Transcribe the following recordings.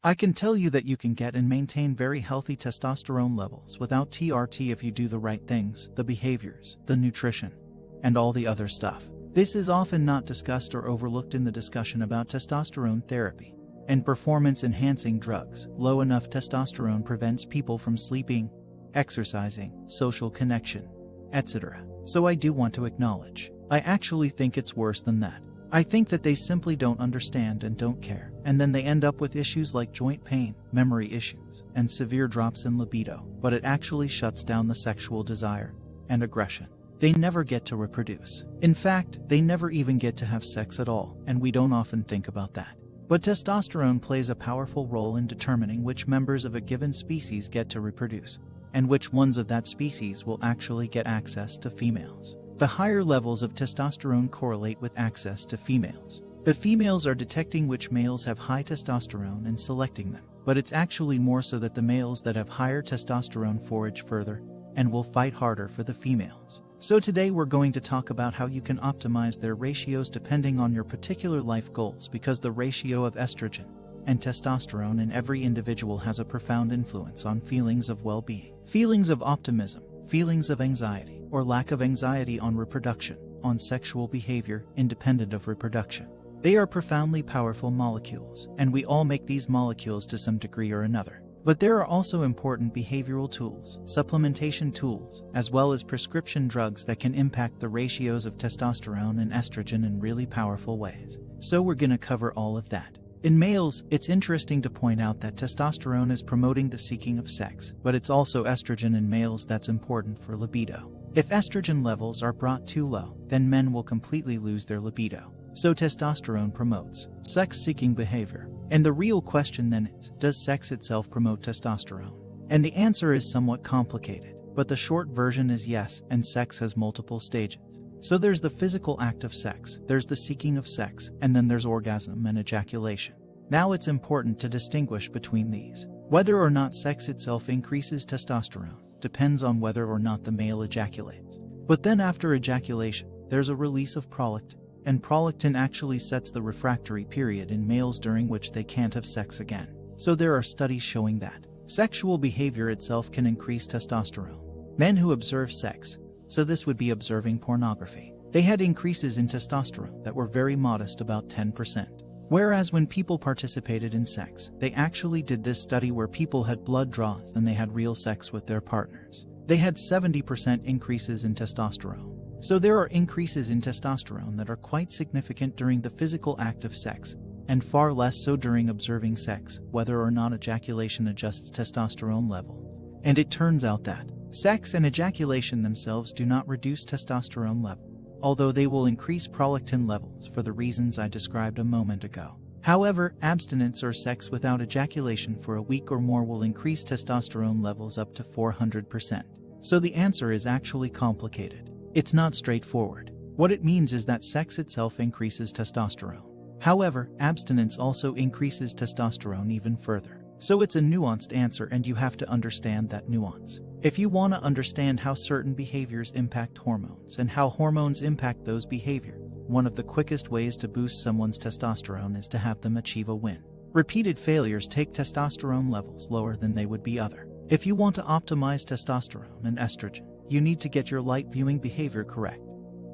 I can tell you that you can get and maintain very healthy testosterone levels without TRT if you do the right things, the behaviors, the nutrition, and all the other stuff. This is often not discussed or overlooked in the discussion about testosterone therapy and performance-enhancing drugs. Low enough testosterone prevents people from sleeping, exercising, social connection, etc. So I do want to acknowledge, I actually think it's worse than that. I think that they simply don't understand and don't care, and then they end up with issues like joint pain, memory issues, and severe drops in libido, but it actually shuts down the sexual desire and aggression. They never get to reproduce. In fact, they never even get to have sex at all, and we don't often think about that. But testosterone plays a powerful role in determining which members of a given species get to reproduce, and which ones of that species will actually get access to females. The higher levels of testosterone correlate with access to females. The females are detecting which males have high testosterone and selecting them, but it's actually more so that the males that have higher testosterone forage further and will fight harder for the females. So today we're going to talk about how you can optimize their ratios depending on your particular life goals, because the ratio of estrogen and testosterone in every individual has a profound influence on feelings of well-being, feelings of optimism, feelings of anxiety or lack of anxiety, on reproduction, on sexual behavior independent of reproduction. They are profoundly powerful molecules, and we all make these molecules to some degree or another. But there are also important behavioral tools, supplementation tools, as well as prescription drugs that can impact the ratios of testosterone and estrogen in really powerful ways. So we're going to cover all of that. In males, it's interesting to point out that testosterone is promoting the seeking of sex, but it's also estrogen in males that's important for libido. If estrogen levels are brought too low, then men will completely lose their libido. So testosterone promotes sex-seeking behavior. And the real question then is, does sex itself promote testosterone? And the answer is somewhat complicated, but the short version is yes, and sex has multiple stages. So there's the physical act of sex, there's the seeking of sex, and then there's orgasm and ejaculation. Now it's important to distinguish between these. Whether or not sex itself increases testosterone depends on whether or not the male ejaculates. But then after ejaculation, there's a release of prolactin, and prolactin actually sets the refractory period in males during which they can't have sex again. So there are studies showing that sexual behavior itself can increase testosterone. Men who observe sex, so this would be observing pornography, they had increases in testosterone that were very modest, about 10%. Whereas when people participated in sex, they actually did this study where people had blood draws and they had real sex with their partners, they had 70% increases in testosterone. So there are increases in testosterone that are quite significant during the physical act of sex, and far less so during observing sex, whether or not ejaculation adjusts testosterone levels. And it turns out that sex and ejaculation themselves do not reduce testosterone level, although they will increase prolactin levels for the reasons I described a moment ago. However, abstinence or sex without ejaculation for a week or more will increase testosterone levels up to 400%. So the answer is actually complicated. It's not straightforward. What it means is that sex itself increases testosterone. However, abstinence also increases testosterone even further. So it's a nuanced answer, and you have to understand that nuance. If you want to understand how certain behaviors impact hormones and how hormones impact those behaviors, one of the quickest ways to boost someone's testosterone is to have them achieve a win. Repeated failures take testosterone levels lower than they would be other. If you want to optimize testosterone and estrogen, you need to get your light viewing behavior correct.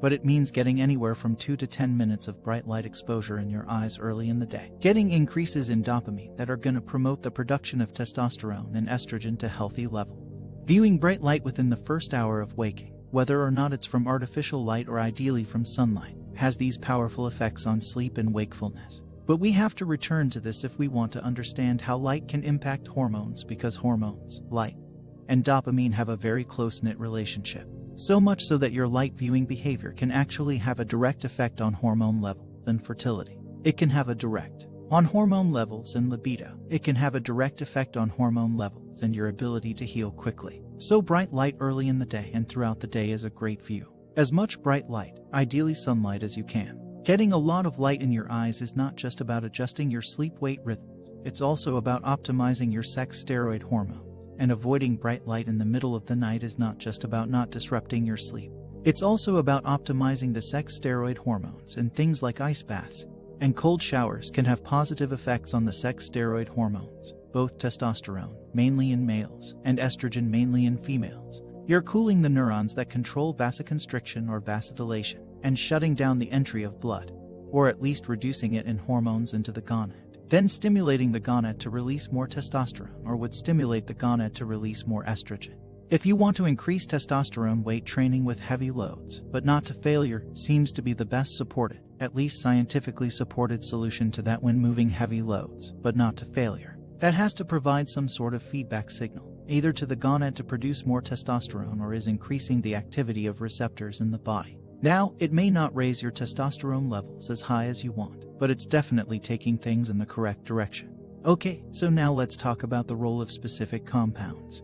But it means getting anywhere from 2 to 10 minutes of bright light exposure in your eyes early in the day. Getting increases in dopamine that are going to promote the production of testosterone and estrogen to healthy levels. Viewing bright light within the first hour of waking, whether or not it's from artificial light or ideally from sunlight, has these powerful effects on sleep and wakefulness. But we have to return to this if we want to understand how light can impact hormones, because hormones, light, and dopamine have a very close-knit relationship. So much so that your light viewing behavior can actually have a direct effect on hormone levels and fertility. It can have a direct on hormone levels and libido. It can have a direct effect on hormone levels and your ability to heal quickly. So bright light early in the day and throughout the day is a great view. As much bright light, ideally sunlight, as you can. Getting a lot of light in your eyes is not just about adjusting your sleep-wake rhythm. It's also about optimizing your sex steroid hormone. And avoiding bright light in the middle of the night is not just about not disrupting your sleep. It's also about optimizing the sex steroid hormones and things like ice baths, and cold showers can have positive effects on the sex steroid hormones, both testosterone, mainly in males, and estrogen, mainly in females. You're cooling the neurons that control vasoconstriction or vasodilation, and shutting down the entry of blood, or at least reducing it in hormones into the gonad, then stimulating the gonad to release more testosterone, or would stimulate the gonad to release more estrogen. If you want to increase testosterone, weight training with heavy loads, but not to failure, seems to be the best supported, at least scientifically supported solution to that when moving heavy loads, but not to failure. That has to provide some sort of feedback signal, either to the gonad to produce more testosterone or is increasing the activity of receptors in the body. Now, it may not raise your testosterone levels as high as you want, but it's definitely taking things in the correct direction. Okay, so now let's talk about the role of specific compounds,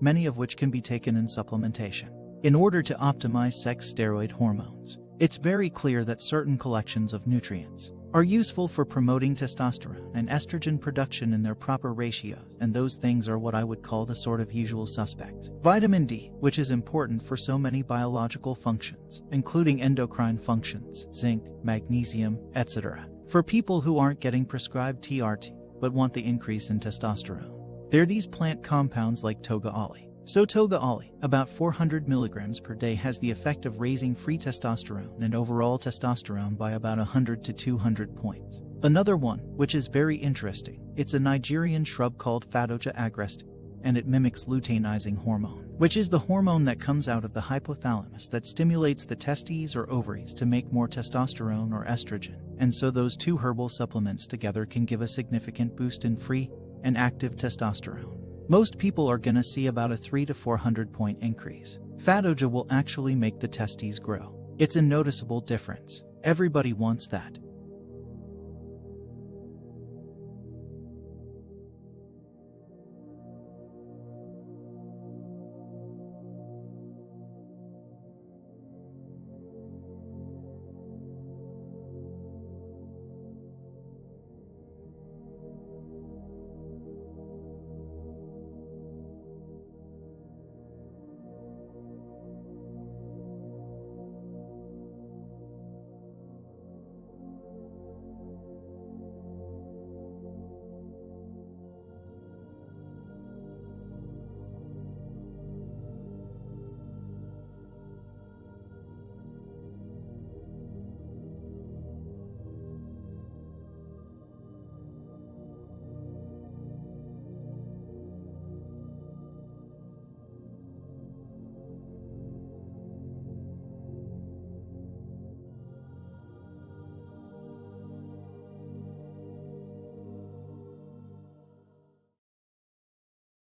many of which can be taken in supplementation. In order to optimize sex steroid hormones, it's very clear that certain collections of nutrients are useful for promoting testosterone and estrogen production in their proper ratios, and those things are what I would call the sort of usual suspects. Vitamin D, which is important for so many biological functions, including endocrine functions, zinc, magnesium, etc. For people who aren't getting prescribed TRT, but want the increase in testosterone, there are these plant compounds like toga oli. So toga oli, about 400 milligrams per day, has the effect of raising free testosterone and overall testosterone by about 100 to 200 points. Another one, which is very interesting, it's a Nigerian shrub called Phadoja agreste, and it mimics luteinizing hormone, which is the hormone that comes out of the hypothalamus that stimulates the testes or ovaries to make more testosterone or estrogen, and so those two herbal supplements together can give a significant boost in free and active testosterone. Most people are gonna see about a 300 to 400 point increase. Phadoja will actually make the testes grow. It's a noticeable difference. Everybody wants that.